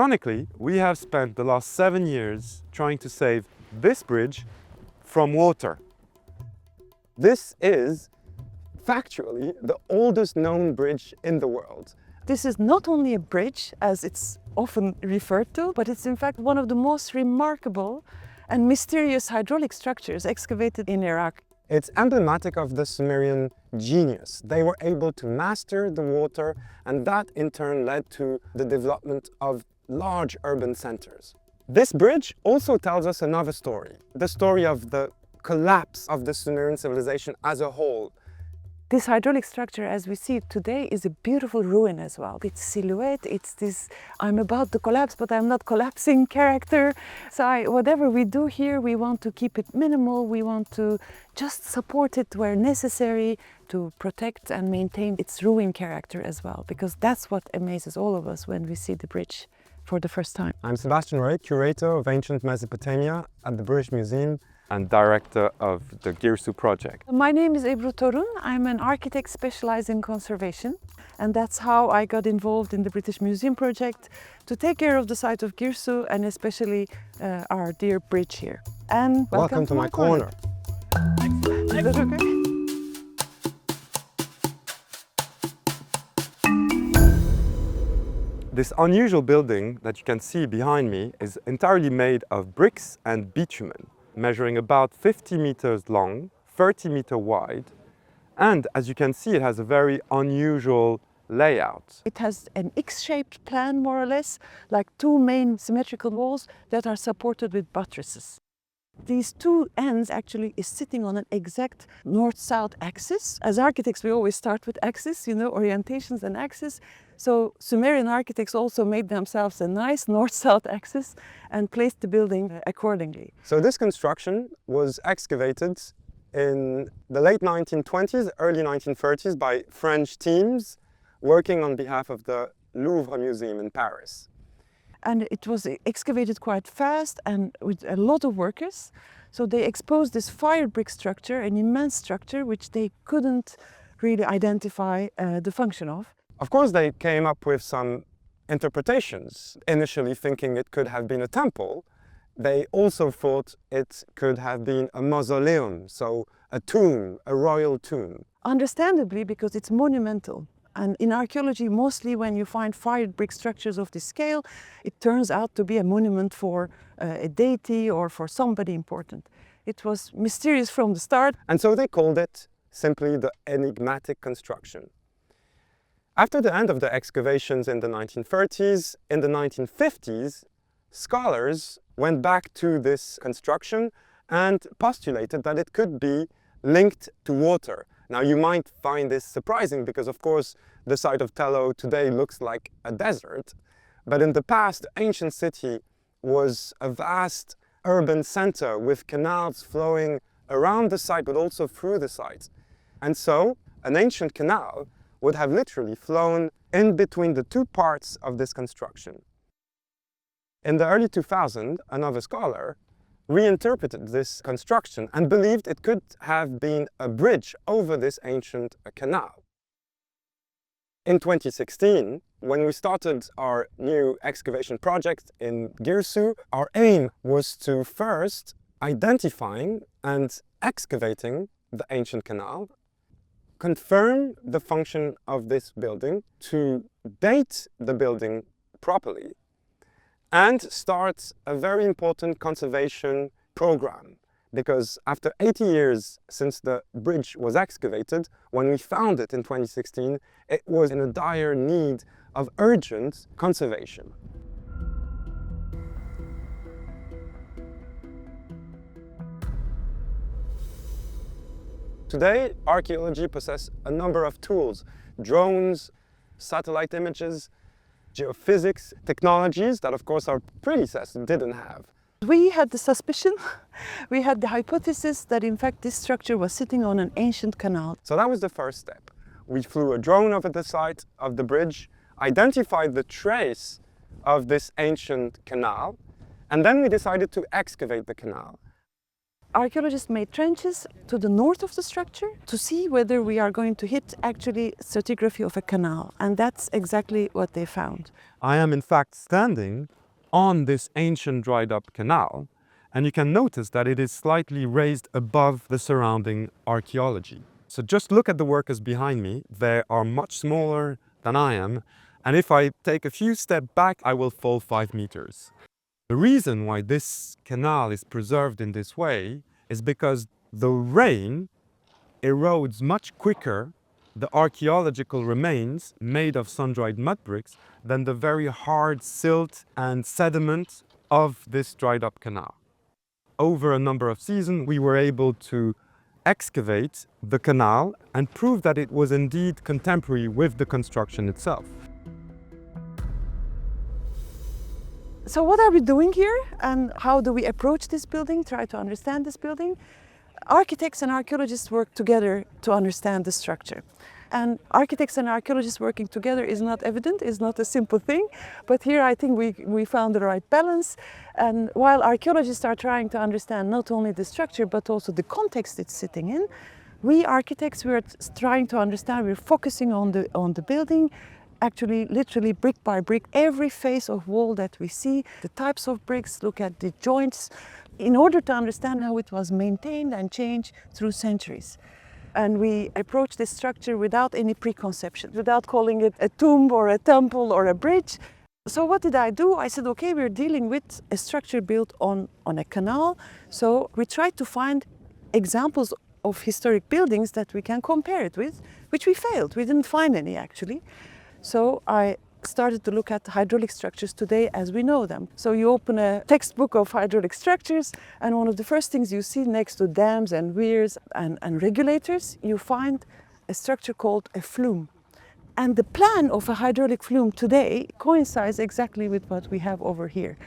Ironically, we have spent the last 7 years trying to save this bridge from water. This is factually the oldest known bridge in the world. This is not only a bridge, as it's often referred to, but it's in fact one of the most remarkable and mysterious hydraulic structures excavated in Iraq. It's emblematic of the Sumerian genius. They were able to master the water, and that in turn led to the development of large urban centers. This bridge also tells us another story, the story of the collapse of the Sumerian civilization as a whole. This hydraulic structure, as we see it today, is a beautiful ruin as well. Its silhouette, it's this I'm about to collapse, but I'm not collapsing character. So whatever we do here, we want to keep it minimal. We want to just support it where necessary to protect and maintain its ruin character as well, because that's what amazes all of us when we see the bridge for the first time. I'm Sébastien Rey, Curator of Ancient Mesopotamia at the British Museum and Director of the Girsu Project. My name is Ebru Torun. I'm an architect specialized in conservation, and that's how I got involved in the British Museum project to take care of the site of Girsu and especially our dear bridge here. And welcome to my corner. Is that okay? This unusual building that you can see behind me is entirely made of bricks and bitumen, measuring about 50 meters long, 30 meters wide, and as you can see, it has a very unusual layout. It has an X-shaped plan, more or less, like two main symmetrical walls that are supported with buttresses. These two ends actually is sitting on an exact north-south axis. As architects, we always start with axis, orientations and axis. So Sumerian architects also made themselves a nice north-south axis and placed the building accordingly. So this construction was excavated in the late 1920s, early 1930s by French teams working on behalf of the Louvre Museum in Paris. And it was excavated quite fast and with a lot of workers. So they exposed this fired brick structure, an immense structure which they couldn't really identify the function of. Of course, they came up with some interpretations, initially thinking it could have been a temple. They also thought it could have been a mausoleum, so a tomb, a royal tomb. Understandably, because it's monumental. And in archaeology, mostly when you find fired brick structures of this scale, it turns out to be a monument for a deity or for somebody important. It was mysterious from the start. And so they called it simply the Enigmatic Construction. After the end of the excavations in the 1930s, in the 1950s, scholars went back to this construction and postulated that it could be linked to water. Now, you might find this surprising because, of course, the site of Tello today looks like a desert. But in the past, the ancient city was a vast urban center with canals flowing around the site, but also through the site. And so, an ancient canal would have literally flown in between the two parts of this construction. In the early 2000s, another scholar reinterpreted this construction and believed it could have been a bridge over this ancient canal. In 2016, when we started our new excavation project in Girsu, our aim was to first identifying and excavating the ancient canal, confirm the function of this building, to date the building properly, and start a very important conservation program. Because after 80 years since the bridge was excavated, when we found it in 2016, it was in a dire need of urgent conservation. Today, archaeology possesses a number of tools: drones, satellite images, geophysics, technologies that, of course, our predecessors didn't have. We had the suspicion, we had the hypothesis that in fact this structure was sitting on an ancient canal. So that was the first step. We flew a drone over the site of the bridge, identified the trace of this ancient canal, and then we decided to excavate the canal. archaeologists made trenches to the north of the structure to see whether we are going to hit actually stratigraphy of a canal. And that's exactly what they found. I am in fact standing on this ancient dried up canal, and you can notice that it is slightly raised above the surrounding archaeology. So just look at the workers behind me. They are much smaller than I am, and if I take a few steps back, I will fall 5 meters. The reason why this canal is preserved in this way is because the rain erodes much quicker the archaeological remains made of sun-dried mud bricks than the very hard silt and sediment of this dried up canal. Over a number of seasons, we were able to excavate the canal and prove that it was indeed contemporary with the construction itself. So what are we doing here and how do we approach this building, try to understand this building? Architects and archaeologists work together to understand the structure. And architects and archaeologists working together is not evident, is not a simple thing. But here I think we found the right balance. And while archaeologists are trying to understand not only the structure but also the context it's sitting in, we architects, we're trying to understand, we're focusing on the building, actually literally brick by brick, every face of wall that we see, the types of bricks, look at the joints, in order to understand how it was maintained and changed through centuries. And we approach this structure without any preconception, without calling it a tomb or a temple or a bridge. So what did I do? I said, okay, we're dealing with a structure built on a canal. So we tried to find examples of historic buildings that we can compare it with, which we failed. We didn't find any actually. So I started to look at hydraulic structures today as we know them. So you open a textbook of hydraulic structures and one of the first things you see next to dams and weirs and regulators, you find a structure called a flume. And the plan of a hydraulic flume today coincides exactly with what we have over here.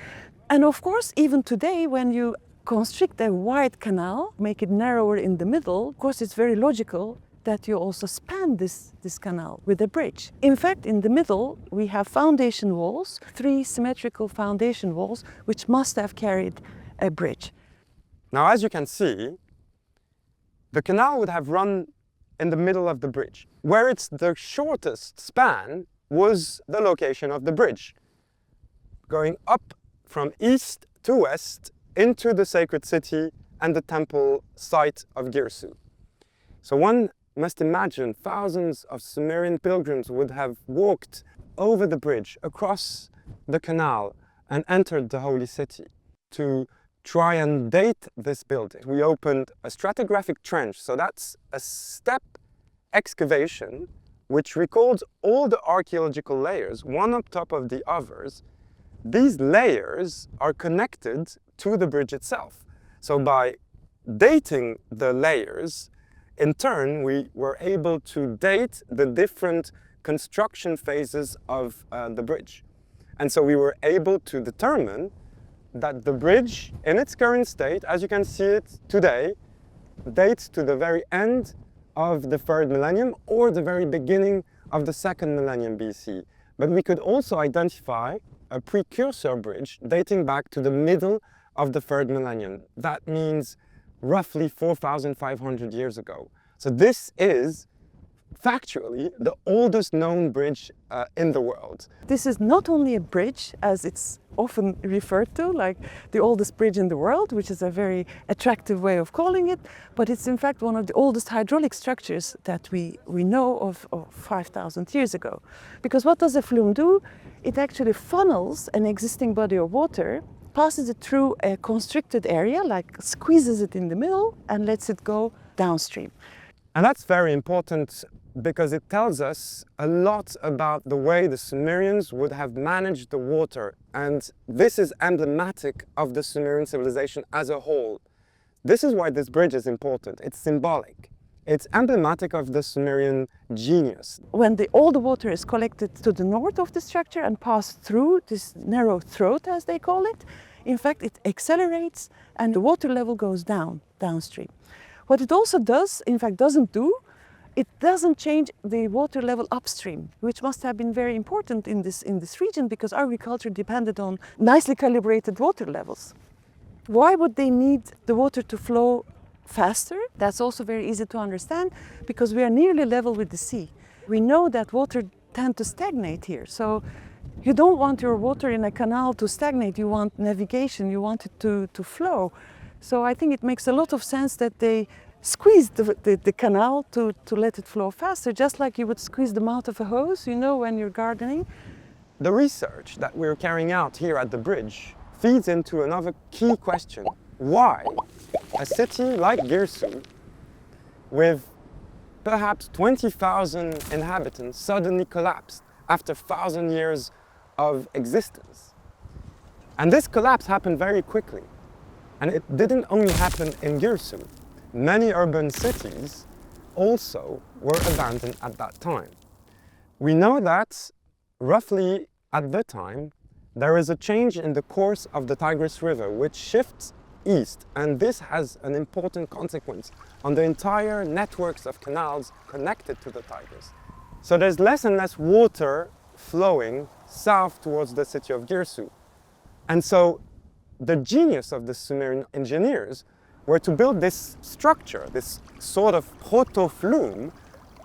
And of course, even today, when you constrict a wide canal, make it narrower in the middle, of course it's very logical that you also span this canal with a bridge. In fact, in the middle, we have foundation walls, 3 symmetrical foundation walls, which must have carried a bridge. Now, as you can see, the canal would have run in the middle of the bridge. Where it's the shortest span was the location of the bridge, going up from east to west into the sacred city and the temple site of Girsu. So one must imagine thousands of Sumerian pilgrims would have walked over the bridge, across the canal, and entered the holy city to try and date this building. We opened a stratigraphic trench, so that's a step excavation which records all the archaeological layers, one on top of the others. These layers are connected to the bridge itself. So by dating the layers, in turn, we were able to date the different construction phases of the bridge. And so we were able to determine that the bridge, in its current state, as you can see it today, dates to the very end of the 3rd millennium or the very beginning of the 2nd millennium BC. But we could also identify a precursor bridge dating back to the middle of the 3rd millennium. That means roughly 4,500 years ago. So this is factually the oldest known bridge in the world. This is not only a bridge, as it's often referred to, like the oldest bridge in the world, which is a very attractive way of calling it, but it's in fact one of the oldest hydraulic structures that we know of 5,000 years ago. Because what does a flume do? It actually funnels an existing body of water, passes it through a constricted area, like squeezes it in the middle and lets it go downstream. And that's very important because it tells us a lot about the way the Sumerians would have managed the water. And this is emblematic of the Sumerian civilization as a whole. This is why this bridge is important. It's symbolic. It's emblematic of the Sumerian genius. When all the water is collected to the north of the structure and passed through this narrow throat, as they call it, in fact, it accelerates and the water level goes downstream. What it also does, in fact, doesn't do, it doesn't change the water level upstream, which must have been very important in this region because agriculture depended on nicely calibrated water levels. Why would they need the water to flow faster? That's also very easy to understand because we are nearly level with the sea. We know that water tend to stagnate here. So you don't want your water in a canal to stagnate. You want navigation, you want it to flow. So I think it makes a lot of sense that they squeeze the canal to let it flow faster, just like you would squeeze the mouth of a hose, you know, when you're gardening. The research that we're carrying out here at the bridge feeds into another key question. Why a city like Girsu, with perhaps 20,000 inhabitants, suddenly collapsed after 1,000 years of existence? And this collapse happened very quickly. And it didn't only happen in Girsu. Many urban cities also were abandoned at that time. We know that roughly at the time, there is a change in the course of the Tigris River, which shifts east, and this has an important consequence on the entire networks of canals connected to the Tigris. So there's less and less water flowing south towards the city of Girsu. And so the genius of the Sumerian engineers were to build this structure, this sort of proto-flume,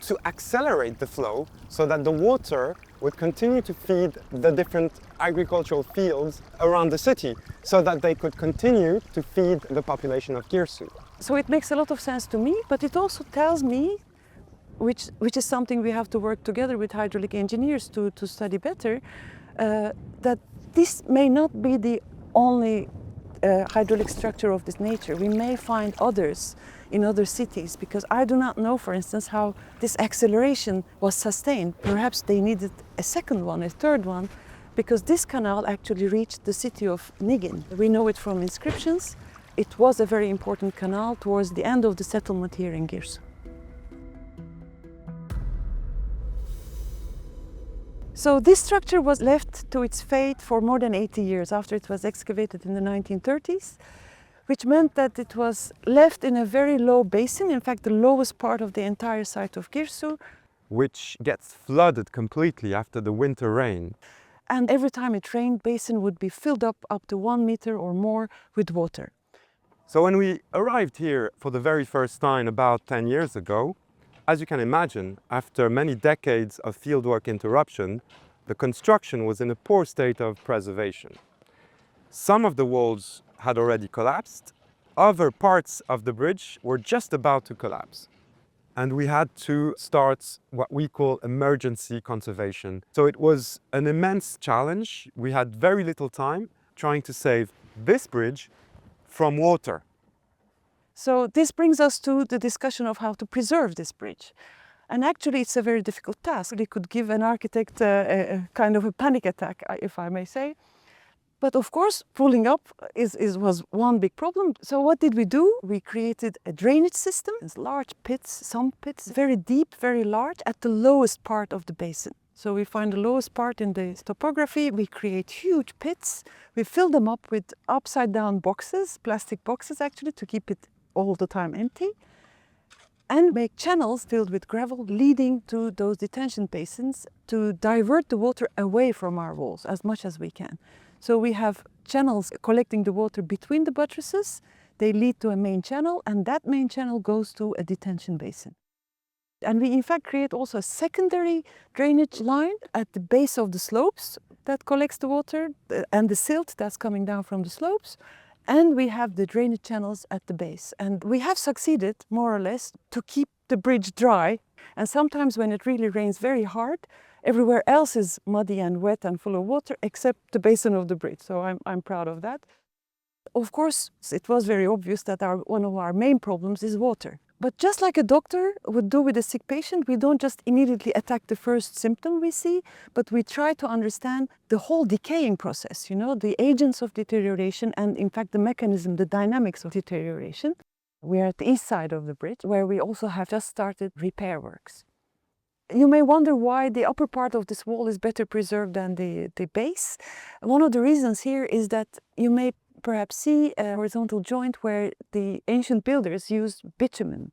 to accelerate the flow so that the water would continue to feed the different agricultural fields around the city so that they could continue to feed the population of Girsu. So it makes a lot of sense to me, but it also tells me, which is something we have to work together with hydraulic engineers to study better, that this may not be the only hydraulic structure of this nature. We may find others in other cities, because I do not know, for instance, how this acceleration was sustained. Perhaps they needed a second one, a third one, because this canal actually reached the city of Nigin. We know it from inscriptions. It was a very important canal towards the end of the settlement here in Girsu. So this structure was left to its fate for more than 80 years after it was excavated in the 1930s, which meant that it was left in a very low basin, in fact the lowest part of the entire site of Girsu. Which gets flooded completely after the winter rain. And every time it rained, the basin would be filled up to 1 meter or more with water. So when we arrived here for the very first time about 10 years ago, as you can imagine, after many decades of fieldwork interruption, the construction was in a poor state of preservation. Some of the walls had already collapsed, other parts of the bridge were just about to collapse. And we had to start what we call emergency conservation. So it was an immense challenge. We had very little time trying to save this bridge from water. So this brings us to the discussion of how to preserve this bridge. And actually it's a very difficult task. It could give an architect a kind of a panic attack, if I may say. But of course, pulling up was one big problem. So what did we do? We created a drainage system. It's large pits, some pits, very deep, very large, at the lowest part of the basin. So we find the lowest part in the topography. We create huge pits. We fill them up with upside down boxes, plastic boxes actually, to keep it all the time empty. And make channels filled with gravel leading to those detention basins to divert the water away from our walls as much as we can. So we have channels collecting the water between the buttresses. They lead to a main channel, and that main channel goes to a detention basin. And we in fact create also a secondary drainage line at the base of the slopes that collects the water and the silt that's coming down from the slopes. And we have the drainage channels at the base. And we have succeeded, more or less, to keep the bridge dry. And sometimes when it really rains very hard, everywhere else is muddy and wet and full of water, except the basin of the bridge. So I'm proud of that. Of course, it was very obvious that one of our main problems is water. But just like a doctor would do with a sick patient, we don't just immediately attack the first symptom we see, but we try to understand the whole decaying process, you know, the agents of deterioration and in fact the mechanism, the dynamics of deterioration. We're at the east side of the bridge, where we also have just started repair works. You may wonder why the upper part of this wall is better preserved than the base. One of the reasons here is that you may perhaps see a horizontal joint where the ancient builders used bitumen.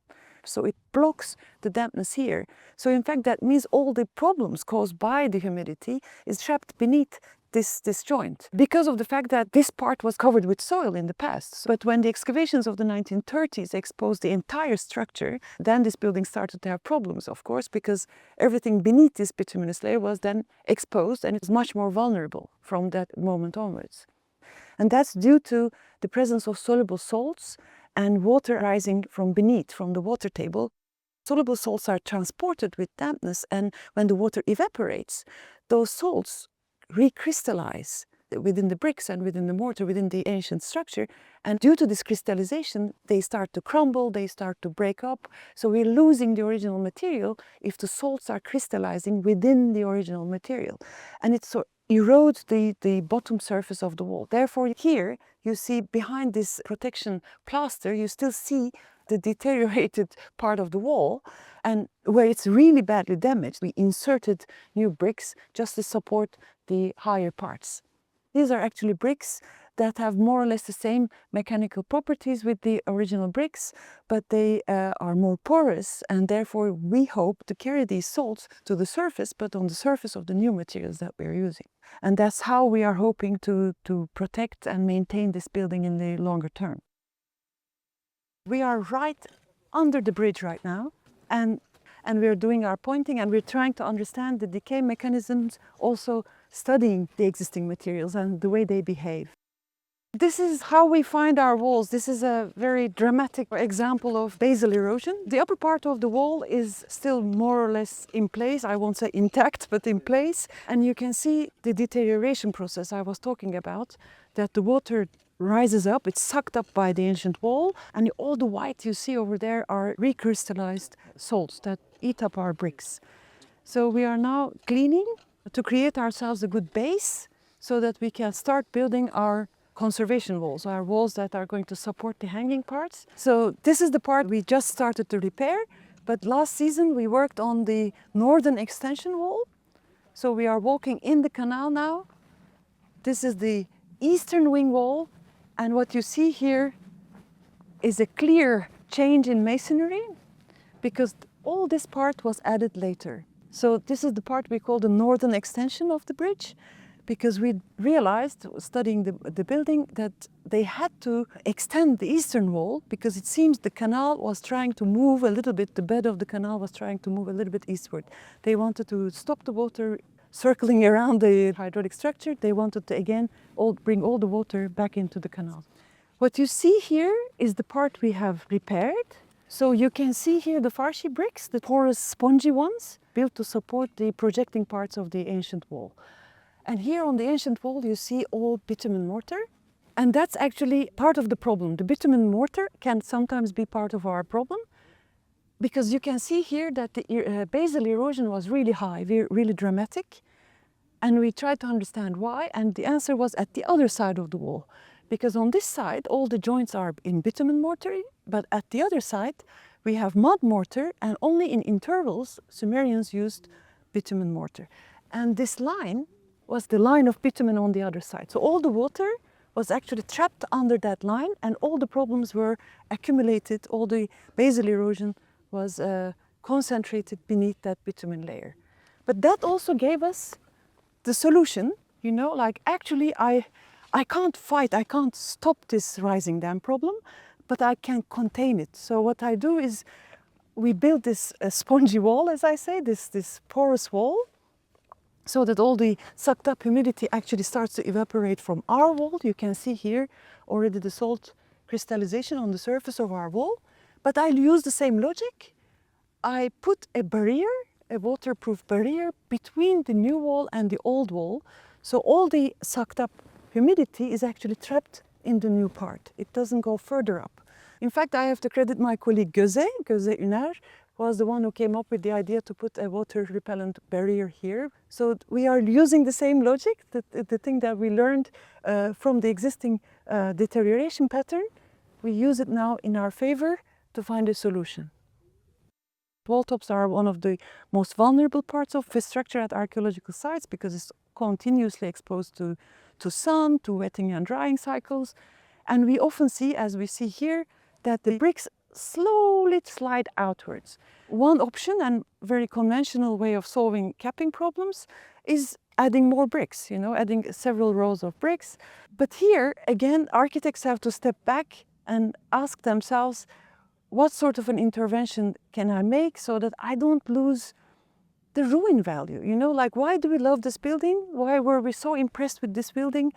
collapse, so it blocks the dampness here. So in fact that means all the problems caused by the humidity is trapped beneath this joint because of the fact that this part was covered with soil in the past. But when the excavations of the 1930s exposed the entire structure, then this building started to have problems, of course, because everything beneath this bituminous layer was then exposed and it's much more vulnerable from that moment onwards. And that's due to the presence of soluble salts and water rising from beneath, from the water table. Soluble salts are transported with dampness, and when the water evaporates, those salts recrystallize within the bricks and within the mortar, within the ancient structure. And due to this crystallization, they start to crumble, they start to break up. So we're losing the original material if the salts are crystallizing within the original material. And it so erodes the bottom surface of the wall. Therefore, here you see behind this protection plaster, you still see the deteriorated part of the wall, and where it's really badly damaged, we inserted new bricks just to support the higher parts. These are actually bricks that have more or less the same mechanical properties with the original bricks, but they are more porous, and therefore we hope to carry these salts to the surface, but on the surface of the new materials that we're using. And that's how we are hoping to protect and maintain this building in the longer term. We are right under the bridge right now, and we're doing our pointing, and we're trying to understand the decay mechanisms, also studying the existing materials and the way they behave. This is how we find our walls. This is a very dramatic example of basal erosion. The upper part of the wall is still more or less in place. I won't say intact, but in place. And you can see the deterioration process I was talking about, that the water rises up, it's sucked up by the ancient wall, and all the white you see over there are recrystallized salts that eat up our bricks. So we are now cleaning to create ourselves a good base so that we can start building our conservation walls, our walls that are going to support the hanging parts. So this is the part we just started to repair, but last season we worked on the northern extension wall. So we are walking in the canal now. This is the eastern wing wall, and what you see here is a clear change in masonry because all this part was added later. So this is the part we call the northern extension of the bridge, because we realized, studying the building, that they had to extend the eastern wall because it seems the canal was trying to move a little bit, the bed of the canal was trying to move a little bit eastward. They wanted to stop the water circling around the hydraulic structure. They wanted to again bring all the water back into the canal. What you see here is the part we have repaired. So you can see here the Farsi bricks, the porous spongy ones, built to support the projecting parts of the ancient wall. And here on the ancient wall you see all bitumen mortar. And that's actually part of the problem. The bitumen mortar can sometimes be part of our problem, because you can see here that the basal erosion was really high, really dramatic. And we tried to understand why, and the answer was at the other side of the wall. Because on this side, all the joints are in bitumen mortar, but at the other side, we have mud mortar, and only in intervals, Sumerians used bitumen mortar. And this line was the line of bitumen on the other side. So all the water was actually trapped under that line, and all the problems were accumulated, all the basal erosion was concentrated beneath that bitumen layer. But that also gave us the solution, you know, like actually I can't fight, I can't stop this rising dam problem, but I can contain it. So what I do is we build this spongy wall, as I say, this porous wall, so that all the sucked up humidity actually starts to evaporate from our wall. You can see here already the salt crystallization on the surface of our wall. But I'll use the same logic. I put a barrier, a waterproof barrier, between the new wall and the old wall. So all the sucked up humidity is actually trapped in the new part. It doesn't go further up. In fact, I have to credit my colleague Girsu Unar, was the one who came up with the idea to put a water repellent barrier here. So we are using the same logic, the thing that we learned from the existing deterioration pattern. We use it now in our favor to find a solution. Wall tops are one of the most vulnerable parts of the structure at archaeological sites because it's continuously exposed to sun, to wetting and drying cycles. And we often see, as we see here, that the bricks slowly slide outwards. One option and very conventional way of solving capping problems is adding more bricks, adding several rows of bricks. But here, again, architects have to step back and ask themselves, what sort of an intervention can I make so that I don't lose the ruin value? Like, why do we love this building? Why were we so impressed with this building?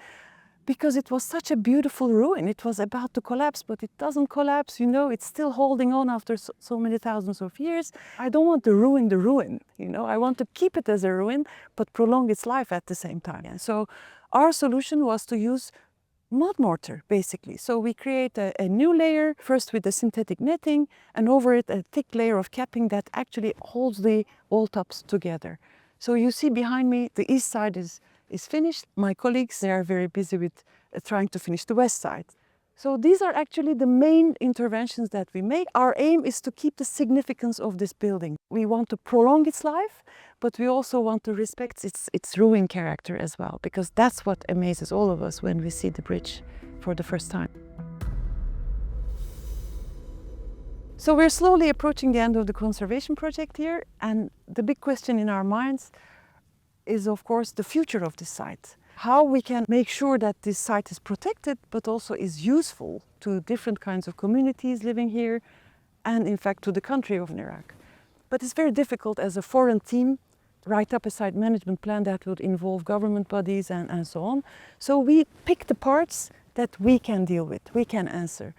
Because it was such a beautiful ruin. It was about to collapse, but it doesn't collapse, it's still holding on after so many thousands of years. I don't want to ruin the ruin, I want to keep it as a ruin, but prolong its life at the same time. And so our solution was to use mud mortar, basically. So we create a new layer, first with the synthetic netting, and over it a thick layer of capping that actually holds the wall tops together. So you see behind me, the east side is finished. My colleagues, they are very busy with trying to finish the west side. So these are actually the main interventions that we make. Our aim is to keep the significance of this building. We want to prolong its life, but we also want to respect its ruin character as well, because that's what amazes all of us when we see the bridge for the first time. So we're slowly approaching the end of the conservation project here, and the big question in our minds is, of course, the future of this site. How we can make sure that this site is protected, but also is useful to different kinds of communities living here, and in fact to the country of Iraq. But it's very difficult as a foreign team write up a site management plan that would involve government bodies and so on. So we pick the parts that we can deal with, we can answer.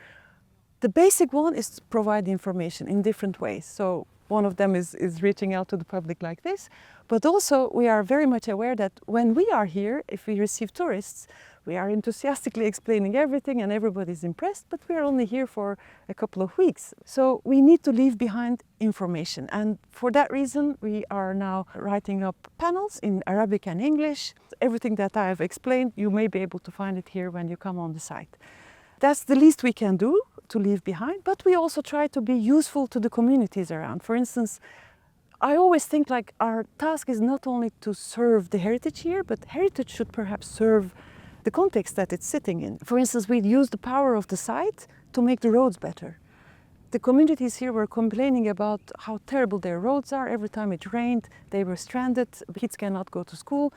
The basic one is to provide information in different ways. So one of them is reaching out to the public like this, but also we are very much aware that when we are here, if we receive tourists, we are enthusiastically explaining everything and everybody's impressed, but we're only here for a couple of weeks. So we need to leave behind information. And for that reason, we are now writing up panels in Arabic and English. Everything that I have explained, you may be able to find it here when you come on the site. That's the least we can do to leave behind, but we also try to be useful to the communities around. For instance, I always think like our task is not only to serve the heritage here, but heritage should perhaps serve the context that it's sitting in. For instance, we use the power of the site to make the roads better. The communities here were complaining about how terrible their roads are. Every time it rained, they were stranded, kids cannot go to school.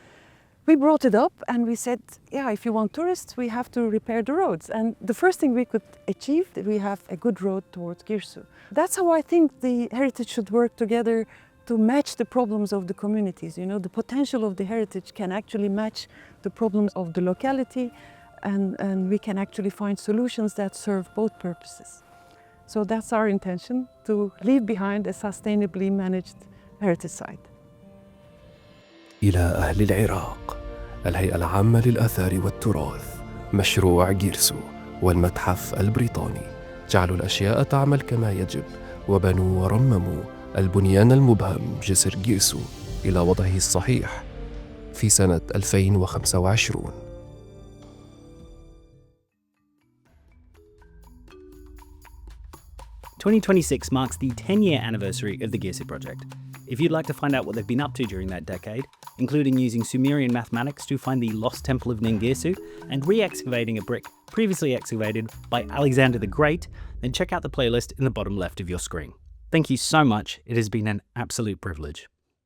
We brought it up and we said, yeah, if you want tourists, we have to repair the roads. And the first thing we could achieve, we have a good road towards Girsu. That's how I think the heritage should work together to match the problems of the communities. The potential of the heritage can actually match the problems of the locality, and we can actually find solutions that serve both purposes. So that's our intention, to leave behind a sustainably managed heritage site. إلى أهل العراق، الهيئة العامة للآثار والتراث، مشروع جيرسو والمتحف البريطاني جعلوا الأشياء تعمل كما يجب، وبنوا ورمموا البنيان المبهم جسر جيرسو إلى وضعه الصحيح في سنة 2025. "2026 marks the 10-year anniversary of the Girsu Project. If you'd like to find out what they've been up to during that decade, including using Sumerian mathematics to find the lost temple of Girsu and re-excavating a brick previously excavated by Alexander the Great, then check out the playlist in the bottom left of your screen. Thank you so much, it has been an absolute privilege.